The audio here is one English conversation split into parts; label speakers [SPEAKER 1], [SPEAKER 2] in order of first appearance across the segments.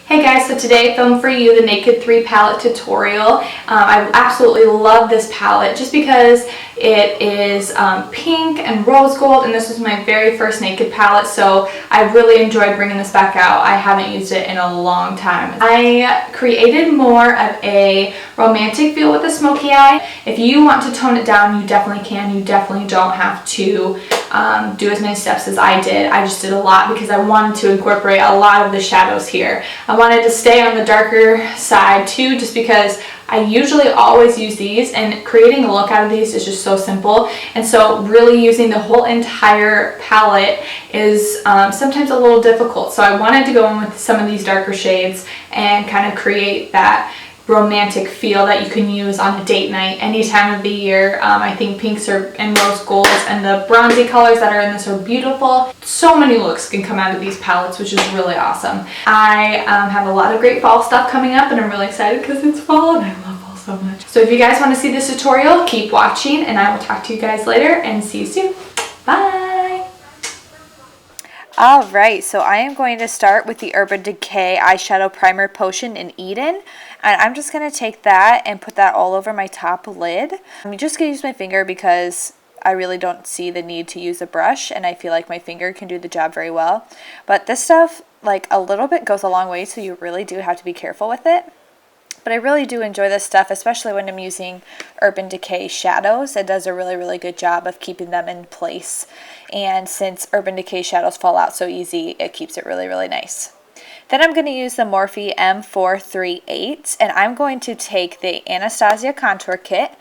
[SPEAKER 1] Hey guys, so today I filmed for you the Naked 3 palette tutorial. I absolutely love this palette just because it is pink and rose gold, and this was my very first Naked palette, so I really enjoyed bringing this back out. I haven't used it in a long time. I created more of a romantic feel with the smoky eye. If you want to tone it down, you definitely can. You definitely don't have to do as many steps as I did. I just did a lot because I wanted to incorporate a lot of the shadows here. I wanted to stay on the darker side too, just because I usually always use these, and creating a look out of these is just so simple. And so really using the whole entire palette is sometimes a little difficult. So I wanted to go in with some of these darker shades and kind of create that romantic feel that you can use on a date night any time of the year. I think pinks and rose golds and the bronzy colors that are in this are beautiful. So many looks can come out of these palettes, which is really awesome. I have a lot of great fall stuff coming up, and I'm really excited because it's fall and I love fall so much. So if you guys want to see this tutorial, keep watching, and I will talk to you guys later and see you soon. Bye!
[SPEAKER 2] Alright, so I am going to start with the Urban Decay Eyeshadow Primer Potion in Eden. And I'm just going to take that and put that all over my top lid. I'm just going to use my finger because I really don't see the need to use a brush, and I feel like my finger can do the job very well. But this stuff, like, a little bit goes a long way, so you really do have to be careful with it. But I really do enjoy this stuff, especially when I'm using Urban Decay shadows. It does a really, really good job of keeping them in place. And since Urban Decay shadows fall out so easy, it keeps it really, really nice. Then I'm going to use the Morphe M438, and I'm going to take the Anastasia Contour Kit,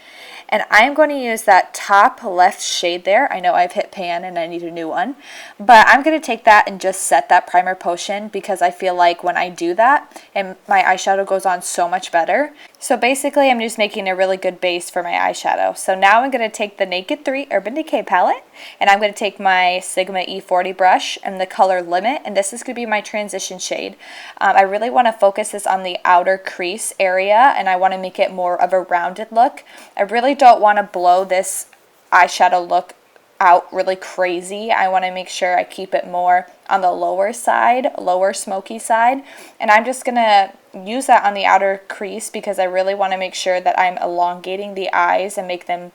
[SPEAKER 2] and I'm going to use that top left shade there. I know I've hit pan and I need a new one, but I'm going to take that and just set that primer potion because I feel like when I do that, and my eyeshadow goes on so much better. So basically I'm just making a really good base for my eyeshadow. So now I'm going to take the Naked 3 Urban Decay palette, and I'm going to take my Sigma E40 brush and the color Limit, and this is going to be my transition shade. I really want to focus this on the outer crease area, and I want to make it more of a rounded look. I really don't want to blow this eyeshadow look out really crazy. I want to make sure I keep it more on the lower side, lower smoky side, and I'm just going to use that on the outer crease because I really want to make sure that I'm elongating the eyes and make them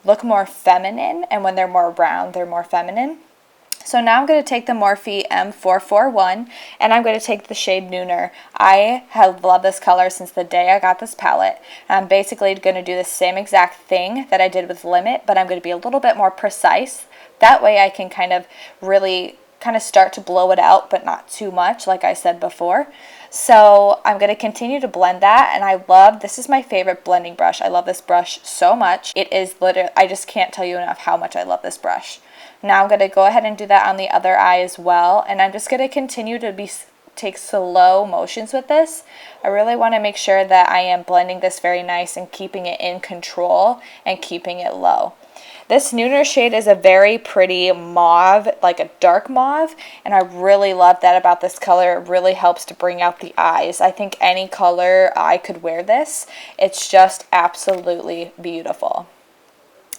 [SPEAKER 2] look more feminine, and when they're more round, they're more feminine. So now I'm going to take the Morphe M441, and I'm going to take the shade Nooner. I have loved this color since the day I got this palette. I'm basically going to do the same exact thing that I did with Limit, but I'm going to be a little bit more precise. That way I can really start to blow it out, but not too much, like I said before. So I'm going to continue to blend that, and this is my favorite blending brush. I love this brush so much. It is literally, I just can't tell you enough how much I love this brush. Now I'm going to go ahead and do that on the other eye as well, and I'm just going to continue to take slow motions with this. I really want to make sure that I am blending this very nice and keeping it in control and keeping it low. This Nooner shade is a very pretty mauve, like a dark mauve, and I really love that about this color. It really helps to bring out the eyes. I think any color I could wear this. It's just absolutely beautiful.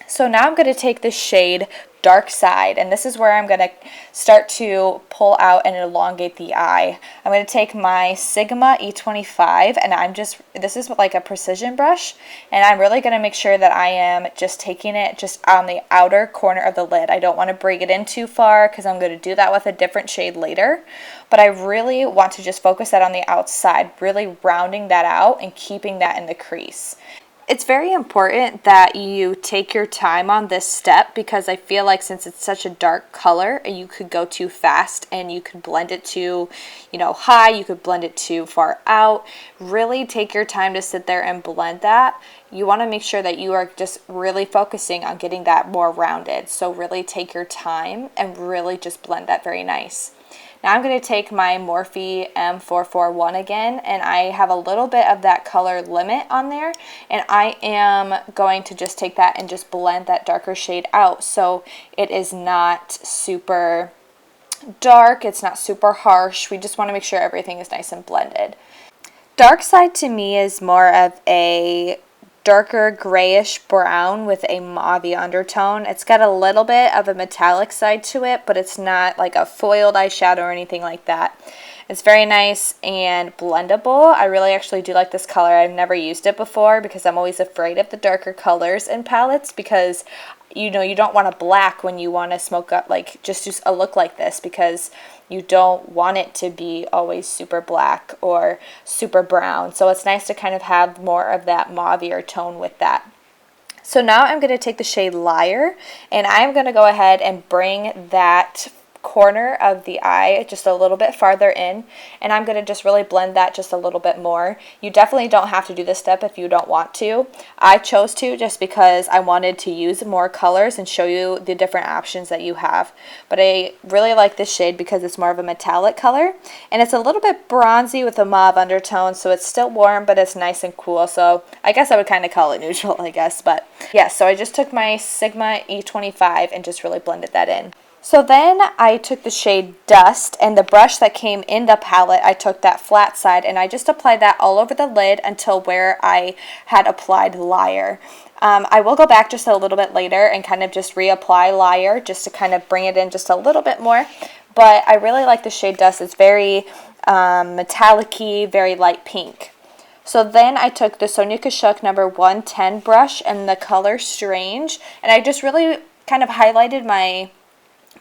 [SPEAKER 2] So now I'm going to take the shade Darkside, and this is where I'm going to start to pull out and elongate the eye. I'm going to take my Sigma E25, and this is like a precision brush, and I'm really going to make sure that I am just taking it just on the outer corner of the lid. I don't want to bring it in too far because I'm going to do that with a different shade later, but I really want to just focus that on the outside, really rounding that out and keeping that in the crease. It's very important that you take your time on this step because I feel like since it's such a dark color, you could go too fast and you could blend it too, high, you could blend it too far out. Really take your time to sit there and blend that. You want to make sure that you are just really focusing on getting that more rounded. So really take your time and really just blend that very nice. Now I'm going to take my Morphe M441 again, and I have a little bit of that color Limit on there, and I am going to just take that and just blend that darker shade out so it is not super dark, it's not super harsh. We just want to make sure everything is nice and blended. Darkside to me is more of a darker grayish brown with a mauve undertone. It's got a little bit of a metallic side to it, but it's not like a foiled eyeshadow or anything like that. It's very nice and blendable. I really actually do like this color. I've never used it before because I'm always afraid of the darker colors in palettes because you know you don't want a black when you want to smoke up, like just a look like this, because you don't want it to be always super black or super brown. So it's nice to kind of have more of that mauve-ier tone with that. So now I'm going to take the shade Liar, and I'm going to go ahead and bring that corner of the eye just a little bit farther in, and I'm going to just really blend that just a little bit more. You definitely don't have to do this step if you don't want to. I chose to just because I wanted to use more colors and show you the different options that you have. But I really like this shade because it's more of a metallic color, and it's a little bit bronzy with a mauve undertone, so it's still warm but it's nice and cool. So I guess I would kind of call it neutral, I guess. But yeah, so I just took my Sigma E25 and just really blended that in. So then I took the shade Dust, and the brush that came in the palette, I took that flat side and I just applied that all over the lid until where I had applied Liar. I will go back just a little bit later and kind of just reapply Liar just to kind of bring it in just a little bit more. But I really like the shade Dust. It's very metallic-y, very light pink. So then I took the Sonia Kashuk number 110 brush and the color Strange, and I just really kind of highlighted my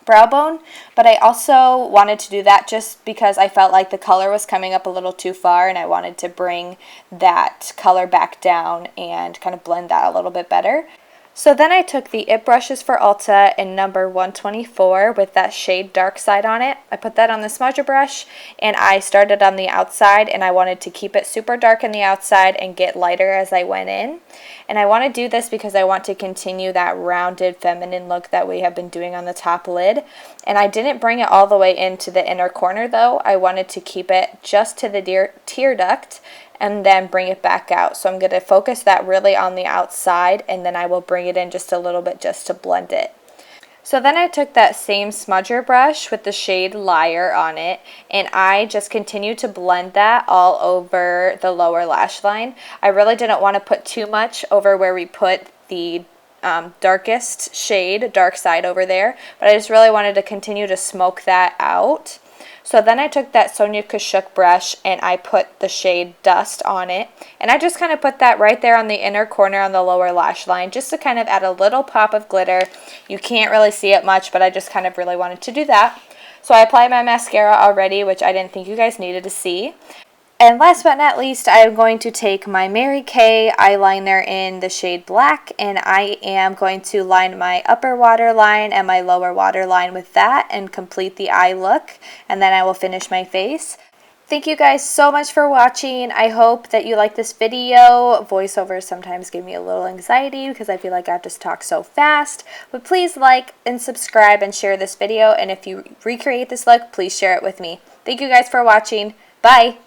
[SPEAKER 2] brow bone, but I also wanted to do that just because I felt like the color was coming up a little too far, and I wanted to bring that color back down and kind of blend that a little bit better. So then I took the It brushes for Ulta in number 124 with that shade Darkside on it. I put that on the smudger brush, and I started on the outside, and I wanted to keep it super dark on the outside and get lighter as I went in. And I want to do this because I want to continue that rounded feminine look that we have been doing on the top lid. And I didn't bring it all the way into the inner corner though. I wanted to keep it just to the tear duct and then bring it back out. So I'm going to focus that really on the outside, and then I will bring it in just a little bit just to blend it. So then I took that same smudger brush with the shade Liar on it, and I just continued to blend that all over the lower lash line. I really didn't want to put too much over where we put the darkest shade, Darkside, over there, but I just really wanted to continue to smoke that out. So then I took that Sonia Kashuk brush and I put the shade Dust on it, and I just kind of put that right there on the inner corner on the lower lash line just to kind of add a little pop of glitter. You can't really see it much, but I just kind of really wanted to do that. So I applied my mascara already, which I didn't think you guys needed to see. And last but not least, I am going to take my Mary Kay eyeliner in the shade Black, and I am going to line my upper waterline and my lower waterline with that and complete the eye look, and then I will finish my face. Thank you guys so much for watching. I hope that you like this video. Voiceovers sometimes give me a little anxiety because I feel like I have to talk so fast. But please like and subscribe and share this video, and if you recreate this look, please share it with me. Thank you guys for watching. Bye!